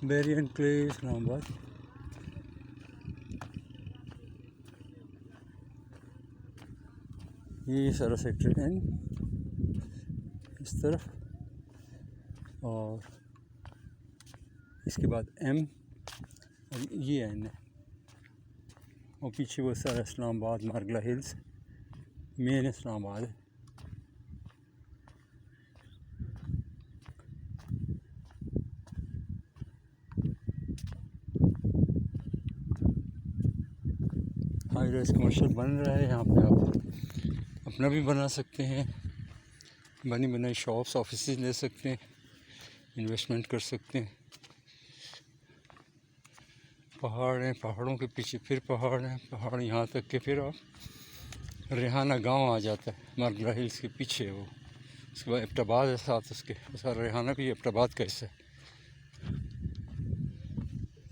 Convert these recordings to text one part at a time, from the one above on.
بحریہ انکلیو اسلام آباد. یہ سارا سیکٹر این اس طرف اور اس کے بعد ایم اور یہ این ہے اور پیچھے وہ سارا اسلام آباد مارگلا ہلز مین اسلام آباد ہے. ہائی رائز کمرشل بن رہا ہے. یہاں پہ آپ اپنا بھی بنا سکتے ہیں, بنی بنائی شاپس آفیسز لے سکتے ہیں, انویسٹمنٹ کر سکتے ہیں. پہاڑ ہیں, پہاڑوں کے پیچھے پھر پہاڑ ہیں, پہاڑ یہاں تک کہ پھر آپ ریحانہ گاؤں آ جاتا ہے مارگلا ہلز کے پیچھے. وہ اس کے بعد ایبٹ ہے ساتھ اس کے, سارا ریحانہ بھی ایبٹ کا حصہ ہے.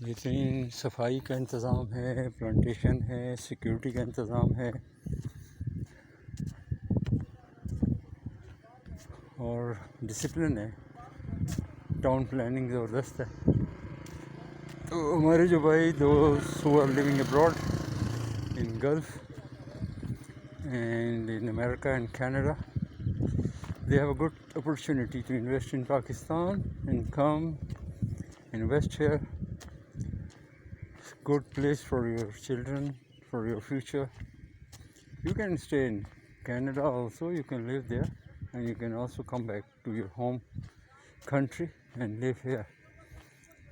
بہترین صفائی کا انتظام ہے, پلانٹیشن ہے, سیکیورٹی کا انتظام ہے اور ڈسپلن ہے. ٹاؤن پلاننگ زبردست ہے. تو ہمارے جو بھائی دوست who are living abroad in Gulf and in America and Canada, they have a good opportunity to invest in Pakistan and come invest here. It's a good place for your children, for your future. You can stay in Canada also, you can live there, and you can also come back to your home country and live here.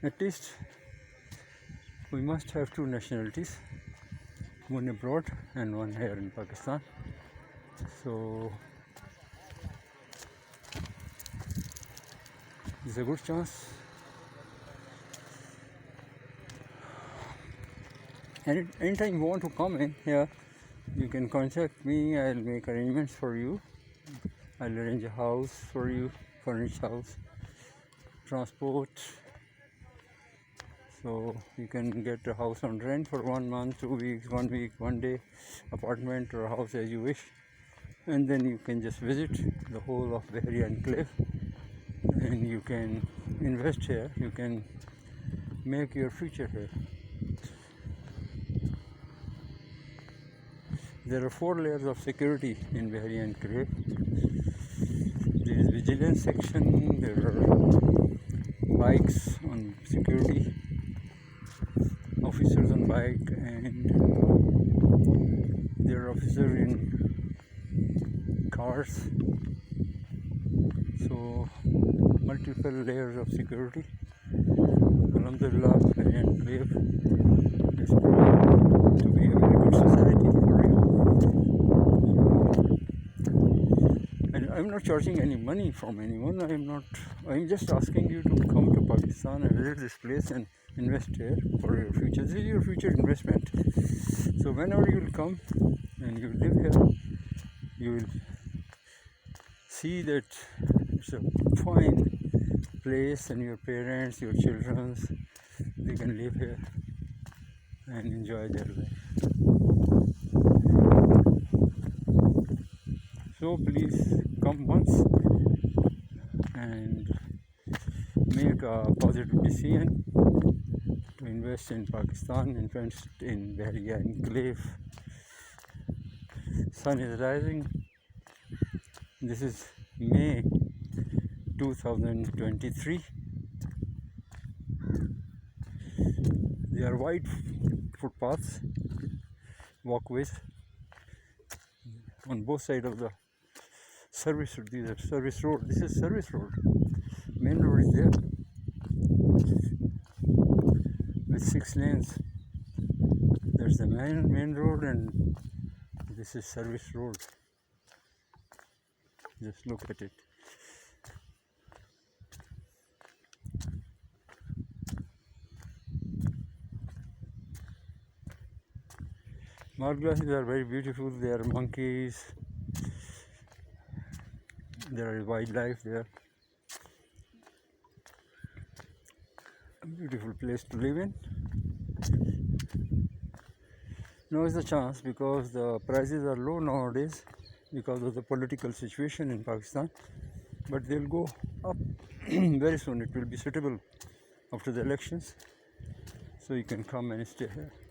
At least we must have two nationalities, one abroad and one here in Pakistan. So it's a good chance. And anytime you want to come in here, you can contact me. I'll make arrangements for you. I'll arrange a house for you, furnished house, transport. So you can get a house on rent for 1 month, 2 weeks, 1 week, 1 day, apartment or a house as you wish. And then you can just visit the whole of Bahriya Enclave and you can invest here. You can make your future here. There are 4 layers of security in Bahriya Enclave. There is vigilance section, there are bikes on security, officers on bike, and there are officers in cars. So multiple layers of security. Alhamdulillah, Bahriya Enclave is proving to be a very good society for you. And I'm not charging any money from anyone. I'm just asking you to come to Pakistan and visit this place and invest here for your future. This is your future investment. So whenever you will come and you live here, you will see that it's a fine place and your parents, your children, they can live here and enjoy their life. So please come once and make a positive decision to invest in Pakistan, invest in Bahriya Enclave. Sun is rising. This is May 2023. There are wide footpaths, walkways on both sides of the service road. These are service road. This is service road. Main road is there with 6 lanes. There's the main road and this is service road. Just look at it. Marglasses are very beautiful. There are monkeys. There is wildlife there. A beautiful place to live in. Now is the chance because the prices are low nowadays because of the political situation in Pakistan. But they'll go up very soon. It will be suitable after the elections, so you can come and stay here.